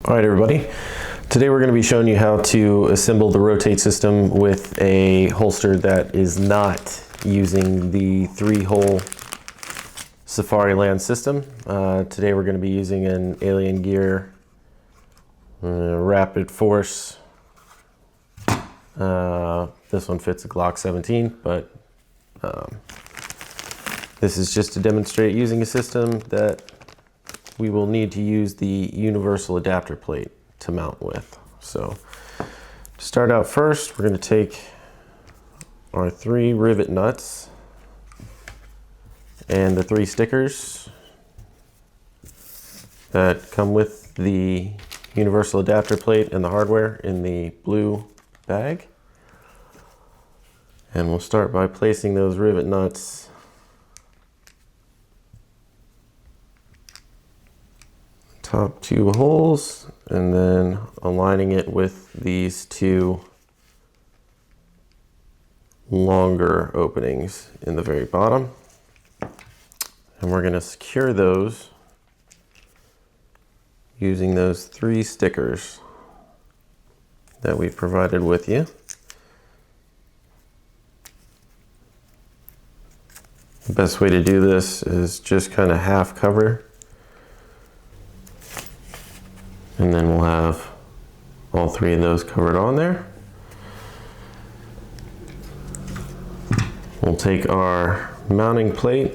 All right, everybody. Today we're going to be showing you how to assemble the R.O.E.t8 system with a holster that is not using the 3-hole Safariland system. Today we're going to be using an Alien Gear Rapid Force. This one fits a Glock 17, but this is just to demonstrate using a system that we will need to use the universal adapter plate to mount with. So to start out first, we're going to take our 3 rivet nuts and the 3 stickers that come with the universal adapter plate and the hardware in the blue bag. And we'll start by placing those rivet nuts top 2 holes and then aligning it with these 2 longer openings in the very bottom. And we're going to secure those using those 3 stickers that we provided with you. The best way to do this is just kind of half cover, and then we'll have all 3 of those covered on there. We'll take our mounting plate,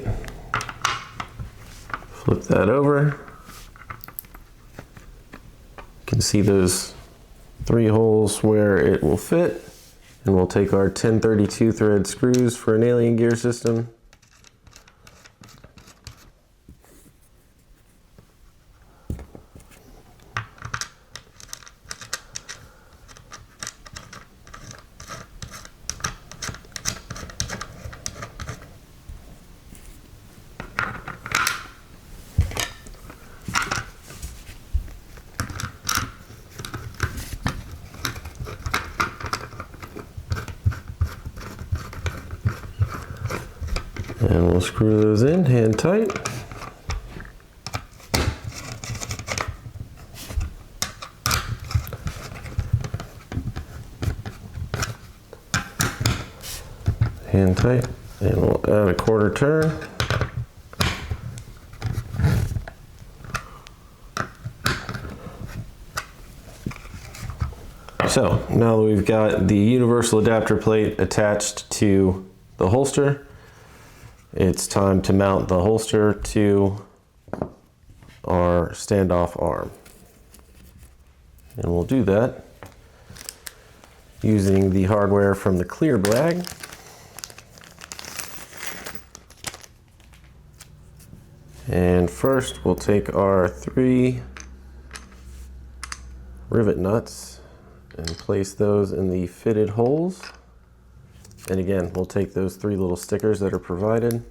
flip that over. You can see those 3 holes where it will fit, and we'll take our 1032 thread screws for an Alien Gear system. And we'll screw those in hand tight. Hand tight, and we'll add a 1/4 turn. So now that we've got the universal adapter plate attached to the holster, it's time to mount the holster to our standoff arm. And we'll do that using the hardware from the clear bag. And first we'll take our 3 rivet nuts and place those in the fitted holes. And again, we'll take those 3 little stickers that are provided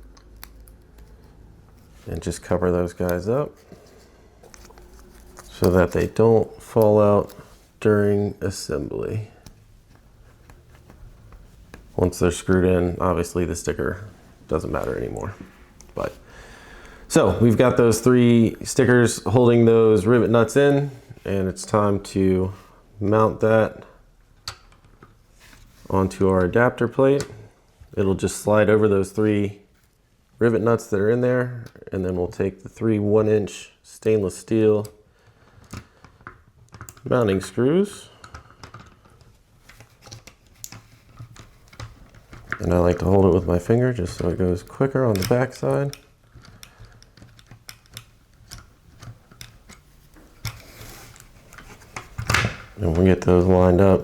and just cover those guys up so that they don't fall out during assembly. Once they're screwed in, obviously the sticker doesn't matter anymore. So we've got those 3 stickers holding those rivet nuts in, and it's time to mount that onto our adapter plate. It'll just slide over those 3 rivet nuts that are in there, and then we'll take the 3 1-inch stainless steel mounting screws. And I like to hold it with my finger just so it goes quicker on the back side. And we'll get those lined up.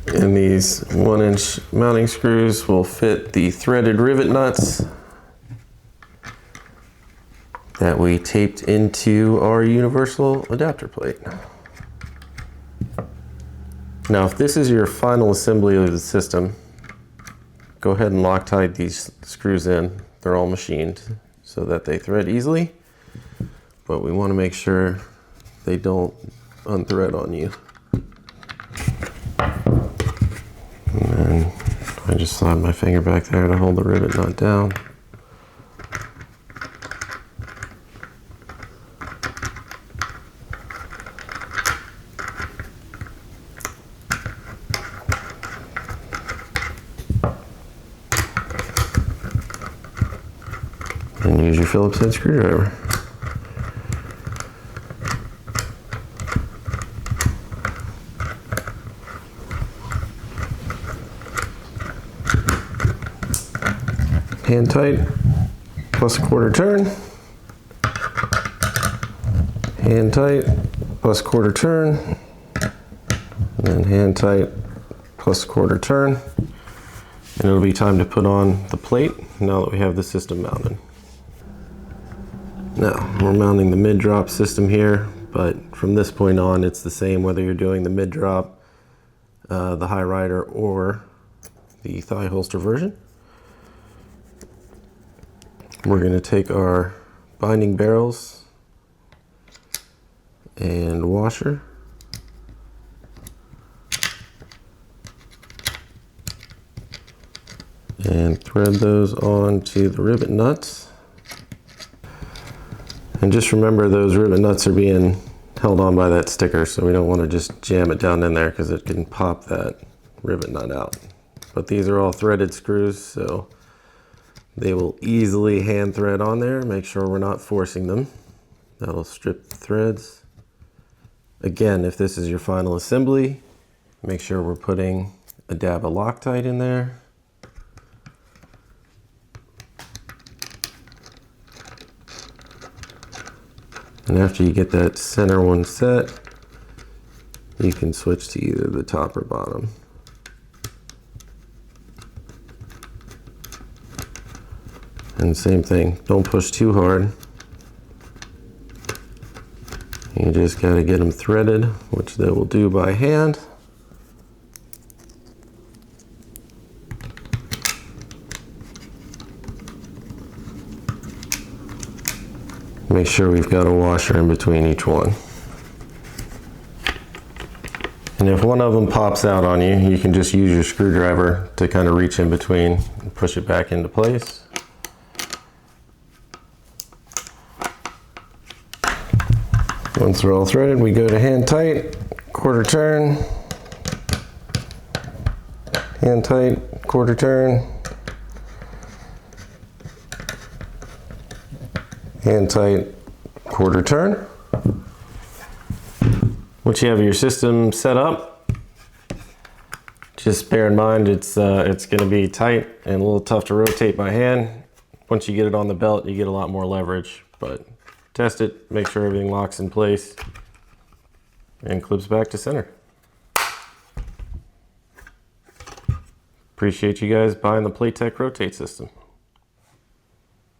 And these 1-inch mounting screws will fit the threaded rivet nuts that we taped into our universal adapter plate. Now, if this is your final assembly of the system, go ahead and Loctite these screws in. They're all machined so that they thread easily, but we want to make sure they don't unthread on you. And then I just slide my finger back there to hold the rivet nut down. And use your Phillips head screwdriver. Hand tight, plus a quarter turn. Hand tight, plus quarter turn. And then hand tight, plus quarter turn. And it'll be time to put on the plate now that we have the system mounted. Now, we're mounting the mid-drop system here, but from this point on, it's the same whether you're doing the mid-drop, the high rider, or the thigh holster version. We're going to take our binding barrels and washer and thread those onto the rivet nuts. And just remember those rivet nuts are being held on by that sticker, so we don't want to just jam it down in there because it can pop that rivet nut out. But these are all threaded screws, so they will easily hand thread on there. Make sure we're not forcing them. That'll strip the threads. Again, if this is your final assembly, make sure we're putting a dab of Loctite in there. And after you get that center one set, you can switch to either the top or bottom. And same thing, don't push too hard. You just gotta get them threaded, which they will do by hand. Make sure we've got a washer in between each one. And if one of them pops out on you, you can just use your screwdriver to kind of reach in between and push it back into place. Once they're all threaded, we go to hand tight, quarter turn, hand tight, quarter turn, hand tight, quarter turn. Once you have your system set up, just bear in mind it's going to be tight and a little tough to rotate by hand. Once you get it on the belt, you get a lot more leverage, but test it, make sure everything locks in place and clips back to center. Appreciate you guys buying the Pl8tek R.O.E.t8 system.